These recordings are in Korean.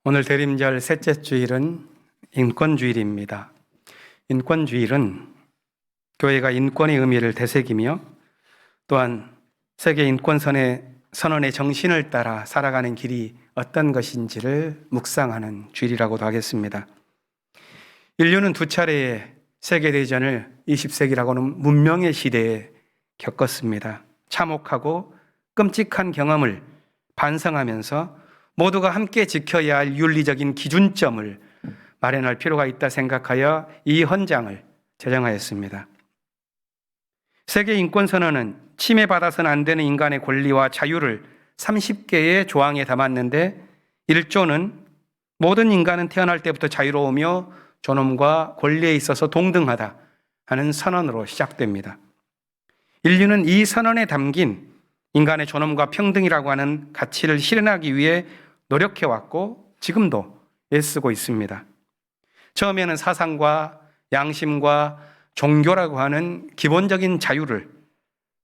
오늘 대림절 셋째 주일은 인권주일입니다. 인권주일은 교회가 인권의 의미를 되새기며 또한 세계 인권선언의 정신을 따라 살아가는 길이 어떤 것인지를 묵상하는 주일이라고도 하겠습니다. 인류는 두 차례의 세계대전을 20세기라고는 문명의 시대에 겪었습니다. 참혹하고 끔찍한 경험을 반성하면서 모두가 함께 지켜야 할 윤리적인 기준점을 마련할 필요가 있다 생각하여 이 헌장을 제정하였습니다. 세계인권선언은 침해받아서는 안 되는 인간의 권리와 자유를 30개의 조항에 담았는데 1조는 모든 인간은 태어날 때부터 자유로우며 존엄과 권리에 있어서 동등하다 하는 선언으로 시작됩니다. 인류는 이 선언에 담긴 인간의 존엄과 평등이라고 하는 가치를 실현하기 위해 노력해왔고 지금도 애쓰고 있습니다. 처음에는 사상과 양심과 종교라고 하는 기본적인 자유를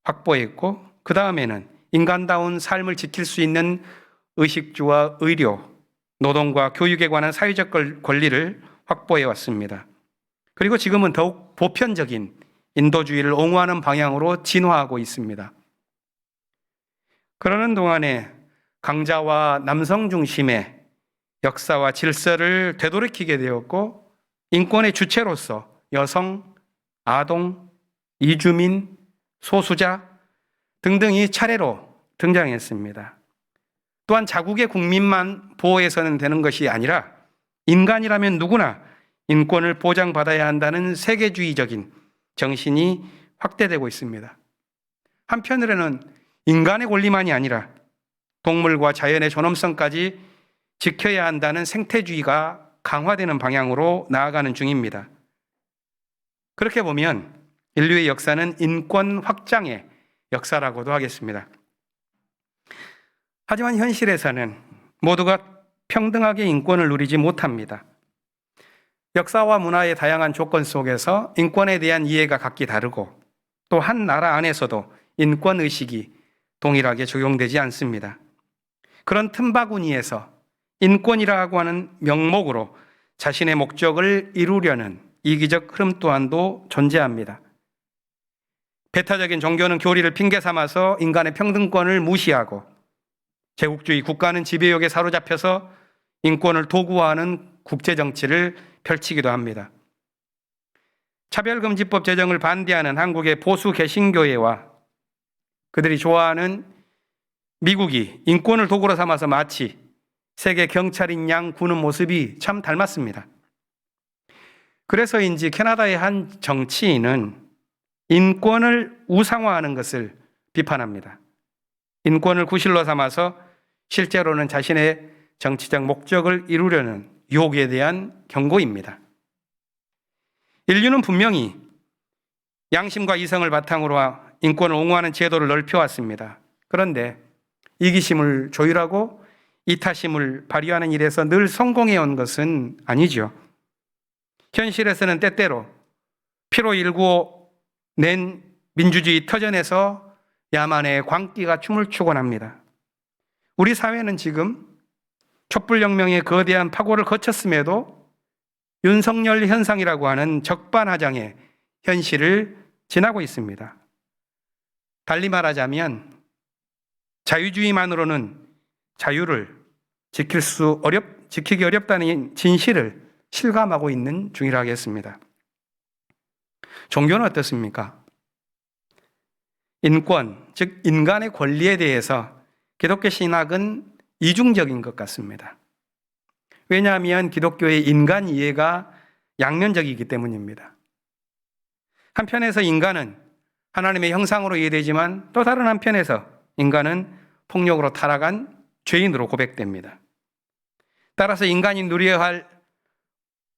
확보했고 그 다음에는 인간다운 삶을 지킬 수 있는 의식주와 의료, 노동과 교육에 관한 사회적 권리를 확보해왔습니다. 그리고 지금은 더욱 보편적인 인도주의를 옹호하는 방향으로 진화하고 있습니다. 그러는 동안에 강자와 남성 중심의 역사와 질서를 되돌이키게 되었고 인권의 주체로서 여성, 아동, 이주민, 소수자 등등이 차례로 등장했습니다. 또한 자국의 국민만 보호해서는 되는 것이 아니라 인간이라면 누구나 인권을 보장받아야 한다는 세계주의적인 정신이 확대되고 있습니다. 한편으로는 인간의 권리만이 아니라 동물과 자연의 존엄성까지 지켜야 한다는 생태주의가 강화되는 방향으로 나아가는 중입니다. 그렇게 보면 인류의 역사는 인권 확장의 역사라고도 하겠습니다. 하지만 현실에서는 모두가 평등하게 인권을 누리지 못합니다. 역사와 문화의 다양한 조건 속에서 인권에 대한 이해가 각기 다르고 또 한 나라 안에서도 인권의식이 동일하게 적용되지 않습니다. 그런 틈바구니에서 인권이라고 하는 명목으로 자신의 목적을 이루려는 이기적 흐름 또한도 존재합니다. 배타적인 종교는 교리를 핑계 삼아서 인간의 평등권을 무시하고 제국주의 국가는 지배욕에 사로잡혀서 인권을 도구화하는 국제정치를 펼치기도 합니다. 차별금지법 제정을 반대하는 한국의 보수 개신교회와 그들이 좋아하는 미국이 인권을 도구로 삼아서 마치 세계 경찰인 양 구는 모습이 참 닮았습니다. 그래서인지 캐나다의 한 정치인은 인권을 우상화하는 것을 비판합니다. 인권을 구실로 삼아서 실제로는 자신의 정치적 목적을 이루려는 유혹에 대한 경고입니다. 인류는 분명히 양심과 이성을 바탕으로 인권을 옹호하는 제도를 넓혀왔습니다. 그런데 이기심을 조율하고 이타심을 발휘하는 일에서 늘 성공해온 것은 아니죠. 현실에서는 때때로 피로 일구어 낸 민주주의 터전에서 야만의 광기가 춤을 추곤 합니다. 우리 사회는 지금 촛불혁명의 거대한 파고를 거쳤음에도 윤석열 현상이라고 하는 적반하장의 현실을 지나고 있습니다. 달리 말하자면 자유주의만으로는 자유를 지키기 어렵다는 진실을 실감하고 있는 중이라 하겠습니다. 종교는 어떻습니까? 인권, 즉 인간의 권리에 대해서 기독교 신학은 이중적인 것 같습니다. 왜냐하면 기독교의 인간 이해가 양면적이기 때문입니다. 한편에서 인간은 하나님의 형상으로 이해되지만 또 다른 한편에서 인간은 폭력으로 타락한 죄인으로 고백됩니다. 따라서 인간이 누려야 할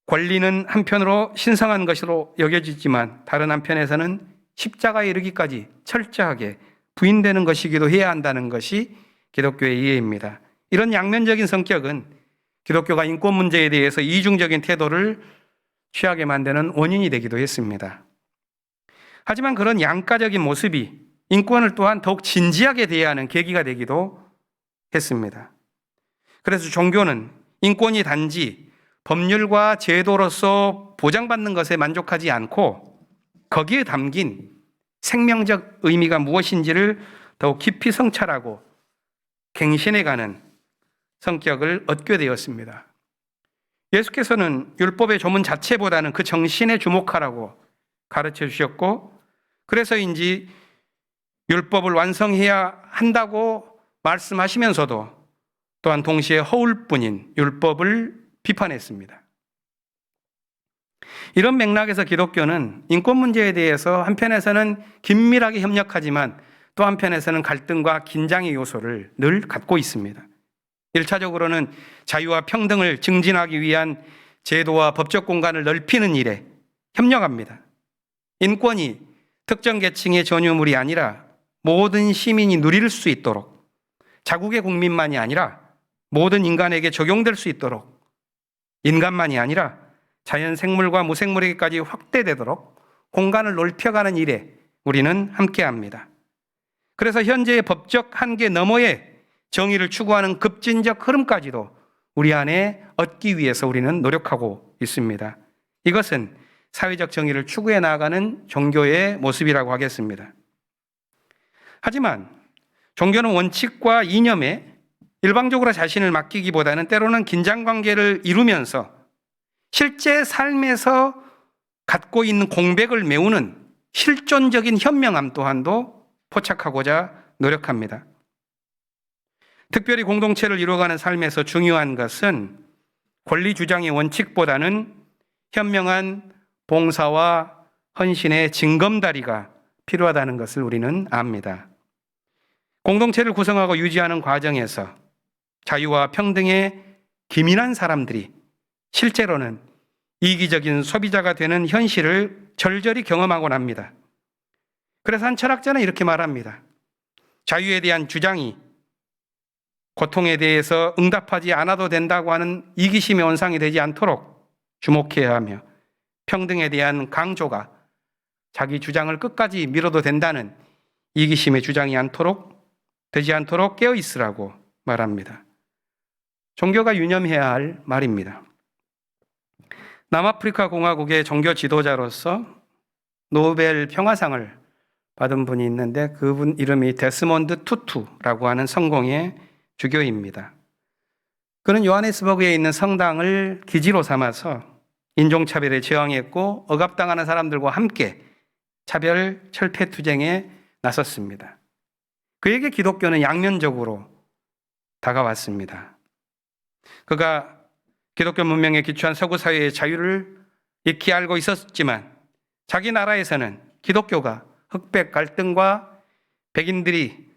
권리는 한편으로 신성한 것으로 여겨지지만 다른 한편에서는 십자가에 이르기까지 철저하게 부인되는 것이기도 해야 한다는 것이 기독교의 이해입니다. 이런 양면적인 성격은 기독교가 인권 문제에 대해서 이중적인 태도를 취하게 만드는 원인이 되기도 했습니다. 하지만 그런 양가적인 모습이 인권을 또한 더욱 진지하게 대해야 하는 계기가 되기도 했습니다. 그래서 종교는 인권이 단지 법률과 제도로서 보장받는 것에 만족하지 않고 거기에 담긴 생명적 의미가 무엇인지를 더욱 깊이 성찰하고 갱신해가는 성격을 얻게 되었습니다. 예수께서는 율법의 조문 자체보다는 그 정신에 주목하라고 가르쳐 주셨고, 그래서인지 율법을 완성해야 한다고 말씀하시면서도 또한 동시에 허울뿐인 율법을 비판했습니다. 이런 맥락에서 기독교는 인권 문제에 대해서 한편에서는 긴밀하게 협력하지만 또 한편에서는 갈등과 긴장의 요소를 늘 갖고 있습니다. 1차적으로는 자유와 평등을 증진하기 위한 제도와 법적 공간을 넓히는 일에 협력합니다. 인권이 특정 계층의 전유물이 아니라 모든 시민이 누릴 수 있도록, 자국의 국민만이 아니라 모든 인간에게 적용될 수 있도록, 인간만이 아니라 자연 생물과 무생물에게까지 확대되도록 공간을 넓혀가는 일에 우리는 함께합니다. 그래서 현재의 법적 한계 너머의 정의를 추구하는 급진적 흐름까지도 우리 안에 얻기 위해서 우리는 노력하고 있습니다. 이것은 사회적 정의를 추구해 나가는 종교의 모습이라고 하겠습니다. 하지만 종교는 원칙과 이념에 일방적으로 자신을 맡기기보다는 때로는 긴장관계를 이루면서 실제 삶에서 갖고 있는 공백을 메우는 실존적인 현명함 또한도 포착하고자 노력합니다. 특별히 공동체를 이루어가는 삶에서 중요한 것은 권리 주장의 원칙보다는 현명한 봉사와 헌신의 징검다리가 필요하다는 것을 우리는 압니다. 공동체를 구성하고 유지하는 과정에서 자유와 평등에 기민한 사람들이 실제로는 이기적인 소비자가 되는 현실을 절절히 경험하곤 합니다. 그래서 한 철학자는 이렇게 말합니다. 자유에 대한 주장이 고통에 대해서 응답하지 않아도 된다고 하는 이기심의 원상이 되지 않도록 주목해야 하며, 평등에 대한 강조가 자기 주장을 끝까지 밀어도 된다는 이기심의 주장이 되지 않도록 깨어 있으라고 말합니다. 종교가 유념해야 할 말입니다. 남아프리카 공화국의 종교 지도자로서 노벨 평화상을 받은 분이 있는데 그분 이름이 데스몬드 투투라고 하는 성공의 주교입니다. 그는 요하네스버그에 있는 성당을 기지로 삼아서 인종차별에 저항했고 억압당하는 사람들과 함께 차별 철폐투쟁에 나섰습니다. 그에게 기독교는 양면적으로 다가왔습니다. 그가 기독교 문명에 기초한 서구 사회의 자유를 익히 알고 있었지만 자기 나라에서는 기독교가 흑백 갈등과 백인들이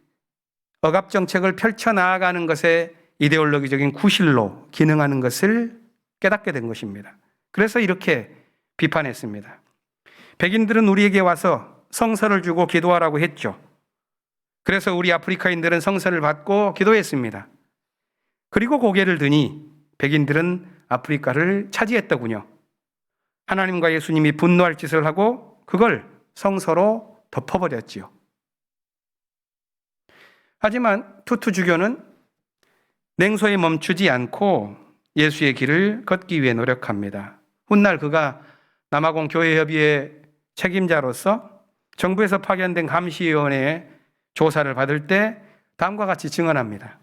억압 정책을 펼쳐나가는 것에 이데올로기적인 구실로 기능하는 것을 깨닫게 된 것입니다. 그래서 이렇게 비판했습니다. 백인들은 우리에게 와서 성서를 주고 기도하라고 했죠. 그래서 우리 아프리카인들은 성서를 받고 기도했습니다. 그리고 고개를 드니 백인들은 아프리카를 차지했더군요. 하나님과 예수님이 분노할 짓을 하고 그걸 성서로 덮어버렸지요. 하지만 투투 주교는 냉소에 멈추지 않고 예수의 길을 걷기 위해 노력합니다. 훗날 그가 남아공 교회협의회 책임자로서 정부에서 파견된 감시위원회의 조사를 받을 때 다음과 같이 증언합니다.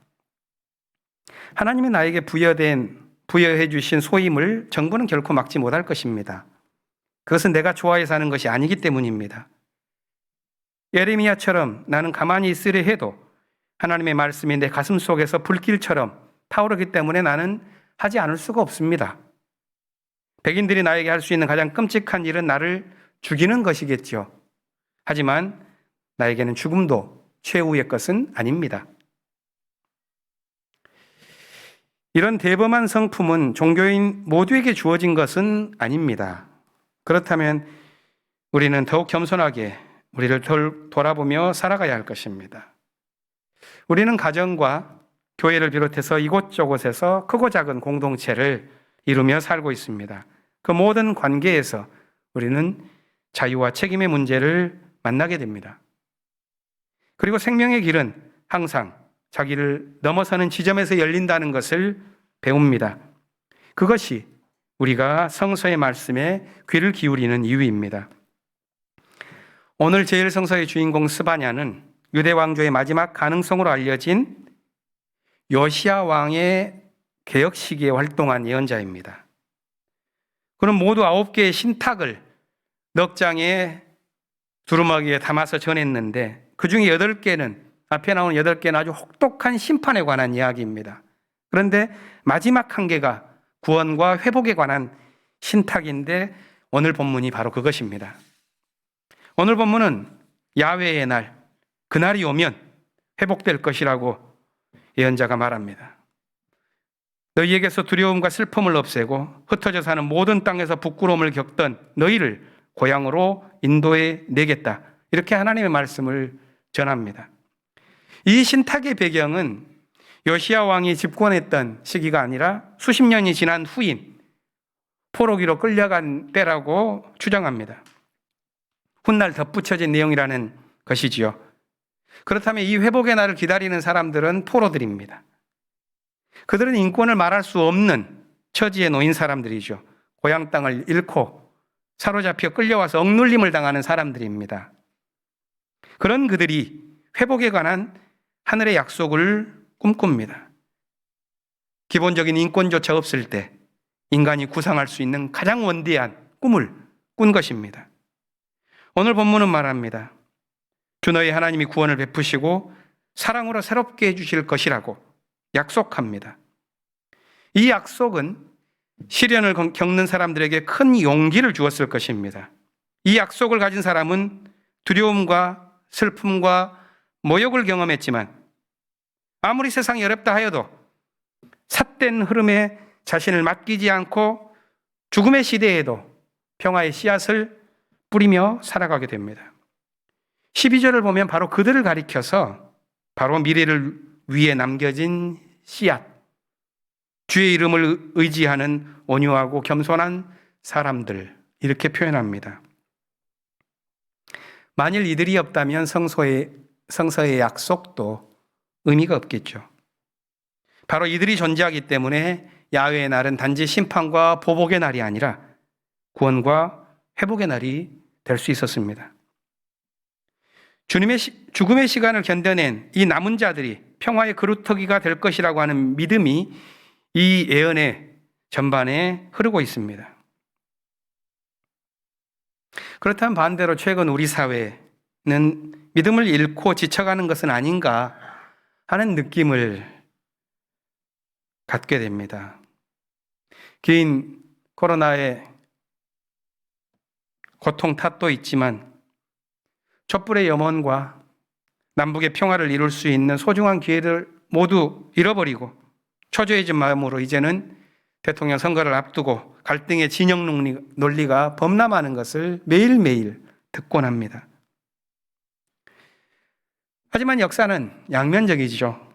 하나님이 나에게 부여해 주신 소임을 정부는 결코 막지 못할 것입니다. 그것은 내가 좋아해서 하는 것이 아니기 때문입니다. 예레미야처럼 나는 가만히 있으려 해도 하나님의 말씀이 내 가슴 속에서 불길처럼 타오르기 때문에 나는 하지 않을 수가 없습니다. 백인들이 나에게 할 수 있는 가장 끔찍한 일은 나를 죽이는 것이겠죠. 하지만 나에게는 죽음도 최후의 것은 아닙니다. 이런 대범한 성품은 종교인 모두에게 주어진 것은 아닙니다. 그렇다면 우리는 더욱 겸손하게 우리를 돌아보며 살아가야 할 것입니다. 우리는 가정과 교회를 비롯해서 이곳저곳에서 크고 작은 공동체를 이루며 살고 있습니다. 그 모든 관계에서 우리는 자유와 책임의 문제를 만나게 됩니다. 그리고 생명의 길은 항상 자기를 넘어서는 지점에서 열린다는 것을 배웁니다. 그것이 우리가 성서의 말씀에 귀를 기울이는 이유입니다. 오늘 제일 성서의 주인공 스바냐는 유대 왕조의 마지막 가능성으로 알려진 요시야 왕의 개혁 시기에 활동한 예언자입니다. 그는 모두 9개의 신탁을 넉 장의 두루마기에 담아서 전했는데 그 중에 8개는 앞에 나온 8개는 아주 혹독한 심판에 관한 이야기입니다. 그런데 마지막 한 개가 구원과 회복에 관한 신탁인데 오늘 본문이 바로 그것입니다. 오늘 본문은 야훼의 날, 그날이 오면 회복될 것이라고 예언자가 말합니다. 너희에게서 두려움과 슬픔을 없애고 흩어져 사는 모든 땅에서 부끄러움을 겪던 너희를 고향으로 인도해 내겠다. 이렇게 하나님의 말씀을 전합니다. 이 신탁의 배경은 요시야 왕이 집권했던 시기가 아니라 수십 년이 지난 후인 포로기로 끌려간 때라고 추정합니다. 훗날 덧붙여진 내용이라는 것이지요. 그렇다면 이 회복의 날을 기다리는 사람들은 포로들입니다. 그들은 인권을 말할 수 없는 처지에 놓인 사람들이죠. 고향 땅을 잃고 사로잡혀 끌려와서 억눌림을 당하는 사람들입니다. 그런 그들이 회복에 관한 하늘의 약속을 꿈꿉니다. 기본적인 인권조차 없을 때 인간이 구상할 수 있는 가장 원대한 꿈을 꾼 것입니다. 오늘 본문은 말합니다. 주 너희 하나님이 구원을 베푸시고 사랑으로 새롭게 해주실 것이라고 약속합니다. 이 약속은 시련을 겪는 사람들에게 큰 용기를 주었을 것입니다. 이 약속을 가진 사람은 두려움과 슬픔과 모욕을 경험했지만 아무리 세상이 어렵다 하여도 삿된 흐름에 자신을 맡기지 않고 죽음의 시대에도 평화의 씨앗을 뿌리며 살아가게 됩니다. 12절을 보면 바로 그들을 가리켜서 바로 미래를 위해 남겨진 씨앗, 주의 이름을 의지하는 온유하고 겸손한 사람들, 이렇게 표현합니다. 만일 이들이 없다면 성서의 약속도 의미가 없겠죠. 바로 이들이 존재하기 때문에 야훼의 날은 단지 심판과 보복의 날이 아니라 구원과 회복의 날이 될 수 있었습니다. 주님의 죽음의 시간을 견뎌낸 이 남은 자들이 평화의 그루터기가 될 것이라고 하는 믿음이 이 예언의 전반에 흐르고 있습니다. 그렇다면 반대로 최근 우리 사회는 믿음을 잃고 지쳐가는 것은 아닌가 하는 느낌을 갖게 됩니다. 긴 코로나의 고통 탓도 있지만 촛불의 염원과 남북의 평화를 이룰 수 있는 소중한 기회를 모두 잃어버리고 초조해진 마음으로 이제는 대통령 선거를 앞두고 갈등의 진영 논리가 범람하는 것을 매일매일 듣곤 합니다. 하지만 역사는 양면적이죠.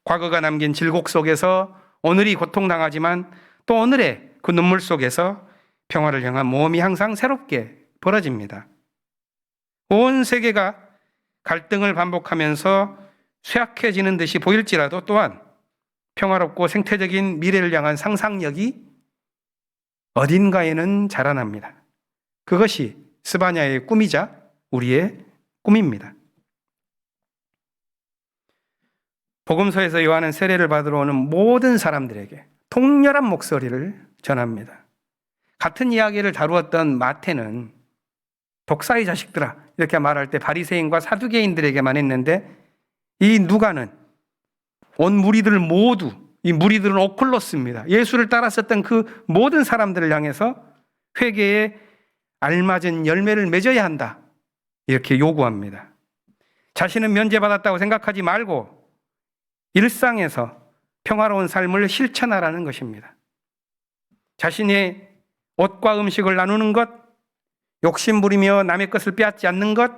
과거가 남긴 질곡 속에서 오늘이 고통당하지만 또 오늘의 그 눈물 속에서 평화를 향한 모험이 항상 새롭게 벌어집니다. 온 세계가 갈등을 반복하면서 쇠약해지는 듯이 보일지라도 또한 평화롭고 생태적인 미래를 향한 상상력이 어딘가에는 자라납니다. 그것이 스바냐의 꿈이자 우리의 꿈입니다. 복음서에서 요한은 세례를 받으러 오는 모든 사람들에게 통렬한 목소리를 전합니다. 같은 이야기를 다루었던 마태는 독사의 자식들아 이렇게 말할 때 바리새인과 사두개인들에게만 했는데 이 누가는 온 무리들을 모두, 이 무리들은 오클로스입니다. 예수를 따랐었던 그 모든 사람들을 향해서 회개에 알맞은 열매를 맺어야 한다 이렇게 요구합니다. 자신은 면제받았다고 생각하지 말고 일상에서 평화로운 삶을 실천하라는 것입니다. 자신의 옷과 음식을 나누는 것, 욕심 부리며 남의 것을 빼앗지 않는 것,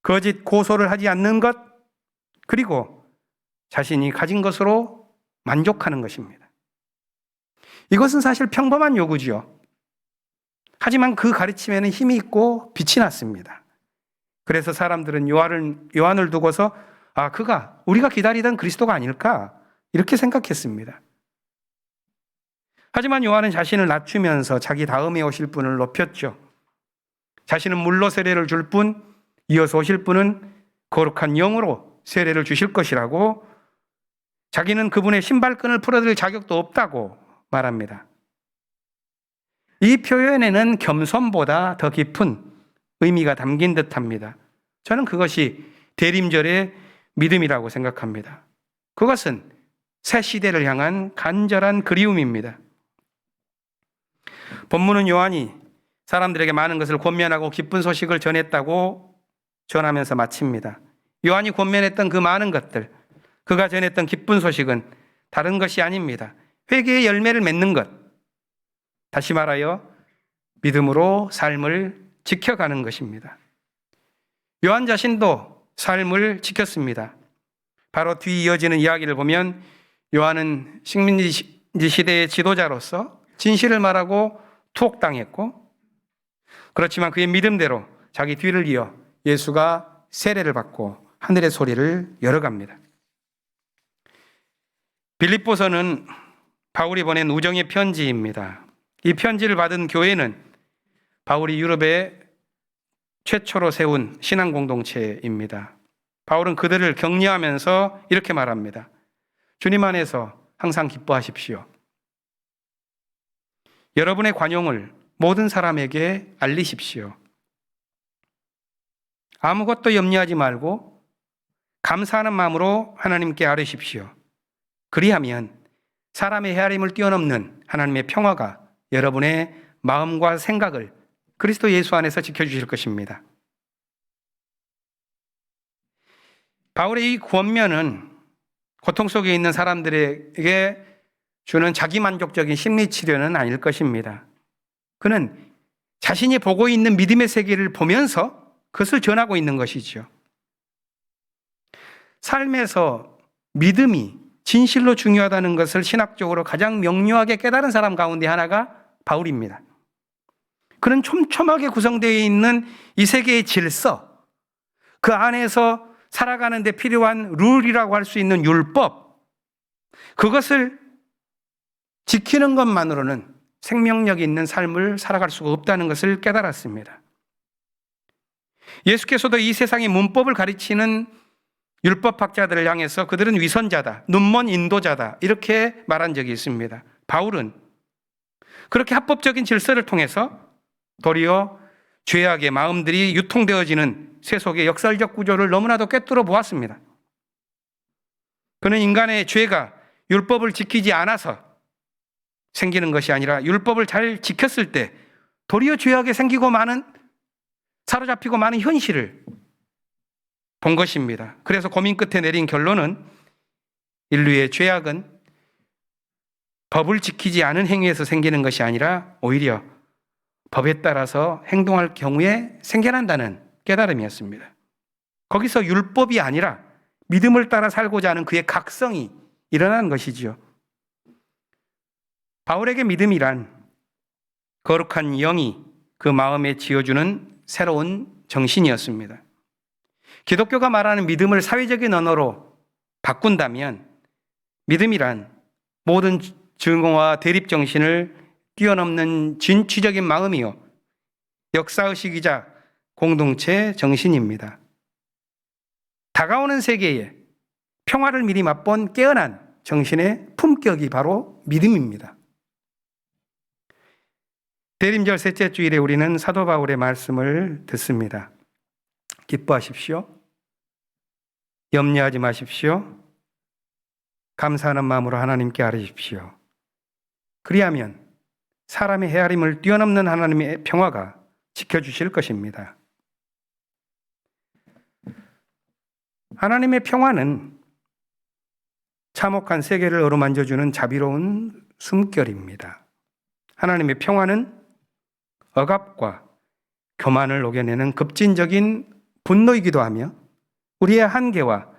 거짓 고소를 하지 않는 것, 그리고 자신이 가진 것으로 만족하는 것입니다. 이것은 사실 평범한 요구지요. 하지만 그 가르침에는 힘이 있고 빛이 났습니다. 그래서 사람들은 요한을 두고서 그가 우리가 기다리던 그리스도가 아닐까 이렇게 생각했습니다. 하지만 요한은 자신을 낮추면서 자기 다음에 오실 분을 높였죠. 자신은 물로 세례를 줄 뿐, 이어서 오실 분은 거룩한 영으로 세례를 주실 것이라고, 자기는 그분의 신발끈을 풀어드릴 자격도 없다고 말합니다. 이 표현에는 겸손보다 더 깊은 의미가 담긴 듯합니다. 저는 그것이 대림절의 믿음이라고 생각합니다. 그것은 새 시대를 향한 간절한 그리움입니다. 본문은 요한이 사람들에게 많은 것을 권면하고 기쁜 소식을 전했다고 전하면서 마칩니다. 요한이 권면했던 그 많은 것들, 그가 전했던 기쁜 소식은 다른 것이 아닙니다. 회개의 열매를 맺는 것, 다시 말하여 믿음으로 삶을 지켜가는 것입니다. 요한 자신도 삶을 지켰습니다. 바로 뒤 이어지는 이야기를 보면 요한은 식민지 시대의 지도자로서 진실을 말하고 투옥당했고, 그렇지만 그의 믿음대로 자기 뒤를 이어 예수가 세례를 받고 하늘의 소리를 열어갑니다. 빌립보서는 바울이 보낸 우정의 편지입니다. 이 편지를 받은 교회는 바울이 유럽에 최초로 세운 신앙 공동체입니다. 바울은 그들을 격려하면서 이렇게 말합니다. 주님 안에서 항상 기뻐하십시오. 여러분의 관용을 모든 사람에게 알리십시오. 아무것도 염려하지 말고 감사하는 마음으로 하나님께 아뢰십시오. 그리하면 사람의 헤아림을 뛰어넘는 하나님의 평화가 여러분의 마음과 생각을 그리스도 예수 안에서 지켜주실 것입니다. 바울의 이 권면은 고통 속에 있는 사람들에게 주는 자기만족적인 심리치료는 아닐 것입니다. 그는 자신이 보고 있는 믿음의 세계를 보면서 그것을 전하고 있는 것이죠. 삶에서 믿음이 진실로 중요하다는 것을 신학적으로 가장 명료하게 깨달은 사람 가운데 하나가 바울입니다. 그는 촘촘하게 구성되어 있는 이 세계의 질서, 그 안에서 살아가는 데 필요한 룰이라고 할 수 있는 율법, 그것을 지키는 것만으로는 생명력 있는 삶을 살아갈 수가 없다는 것을 깨달았습니다. 예수께서도 이 세상의 문법을 가르치는 율법학자들을 향해서 그들은 위선자다, 눈먼 인도자다 이렇게 말한 적이 있습니다. 바울은 그렇게 합법적인 질서를 통해서 도리어 죄악의 마음들이 유통되어지는 세속의 역설적 구조를 너무나도 꿰뚫어 보았습니다. 그는 인간의 죄가 율법을 지키지 않아서 생기는 것이 아니라 율법을 잘 지켰을 때 도리어 죄악에 사로잡히고 많은 현실을 본 것입니다. 그래서 고민 끝에 내린 결론은 인류의 죄악은 법을 지키지 않은 행위에서 생기는 것이 아니라 오히려 법에 따라서 행동할 경우에 생겨난다는 깨달음이었습니다. 거기서 율법이 아니라 믿음을 따라 살고자 하는 그의 각성이 일어나는 것이지요. 바울에게 믿음이란 거룩한 영이 그 마음에 지어주는 새로운 정신이었습니다. 기독교가 말하는 믿음을 사회적인 언어로 바꾼다면 믿음이란 모든 증오와 대립 정신을 뛰어넘는 진취적인 마음이요, 역사의식이자 공동체 정신입니다. 다가오는 세계에 평화를 미리 맛본 깨어난 정신의 품격이 바로 믿음입니다. 대림절 셋째 주일에 우리는 사도 바울의 말씀을 듣습니다. 기뻐하십시오. 염려하지 마십시오. 감사하는 마음으로 하나님께 아뢰십시오. 그리하면 사람의 헤아림을 뛰어넘는 하나님의 평화가 지켜주실 것입니다. 하나님의 평화는 참혹한 세계를 어루만져주는 자비로운 숨결입니다. 하나님의 평화는 억압과 교만을 녹여내는 급진적인 분노이기도 하며 우리의 한계와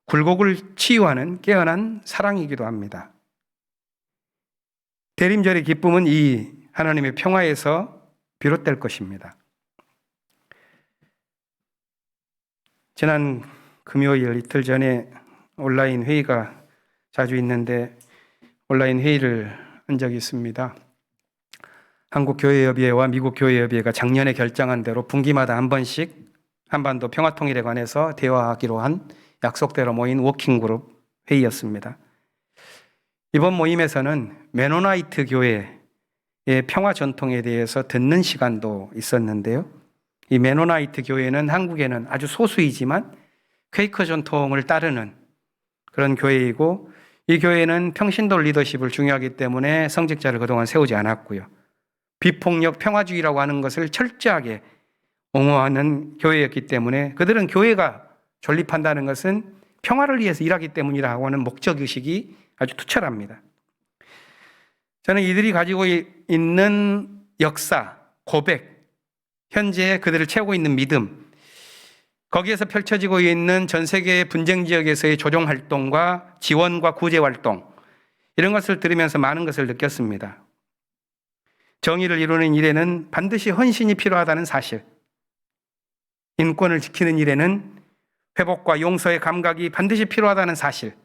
굴곡을 치유하는 깨어난 사랑이기도 합니다. 대림절의 기쁨은 이 하나님의 평화에서 비롯될 것입니다. 지난 금요일 이틀 전에 온라인 회의가 자주 있는데 온라인 회의를 한 적이 있습니다. 한국교회협의회와 미국교회협의회가 작년에 결정한 대로 분기마다 한 번씩 한반도 평화통일에 관해서 대화하기로 한 약속대로 모인 워킹그룹 회의였습니다. 이번 모임에서는 메노나이트 교회의 평화 전통에 대해서 듣는 시간도 있었는데요. 이 메노나이트 교회는 한국에는 아주 소수이지만 퀘이커 전통을 따르는 그런 교회이고, 이 교회는 평신도 리더십을 중요하기 때문에 성직자를 그동안 세우지 않았고요. 비폭력 평화주의라고 하는 것을 철저하게 옹호하는 교회였기 때문에 그들은 교회가 존립한다는 것은 평화를 위해서 일하기 때문이라고 하는 목적의식이 아주 투철합니다. 저는 이들이 가지고 있는 역사, 고백, 현재 그들을 채우고 있는 믿음, 거기에서 펼쳐지고 있는 전 세계의 분쟁 지역에서의 조정활동과 지원과 구제활동, 이런 것을 들으면서 많은 것을 느꼈습니다. 정의를 이루는 일에는 반드시 헌신이 필요하다는 사실, 인권을 지키는 일에는 회복과 용서의 감각이 반드시 필요하다는 사실,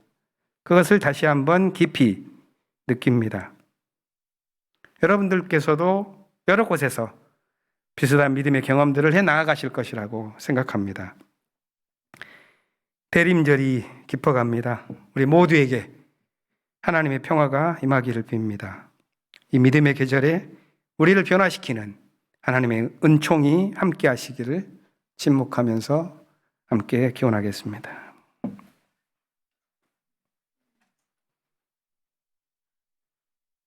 그것을 다시 한번 깊이 느낍니다. 여러분들께서도 여러 곳에서 비슷한 믿음의 경험들을 해 나아가실 것이라고 생각합니다. 대림절이 깊어갑니다. 우리 모두에게 하나님의 평화가 임하기를 빕니다. 이 믿음의 계절에 우리를 변화시키는 하나님의 은총이 함께 하시기를 침묵하면서 함께 기원하겠습니다.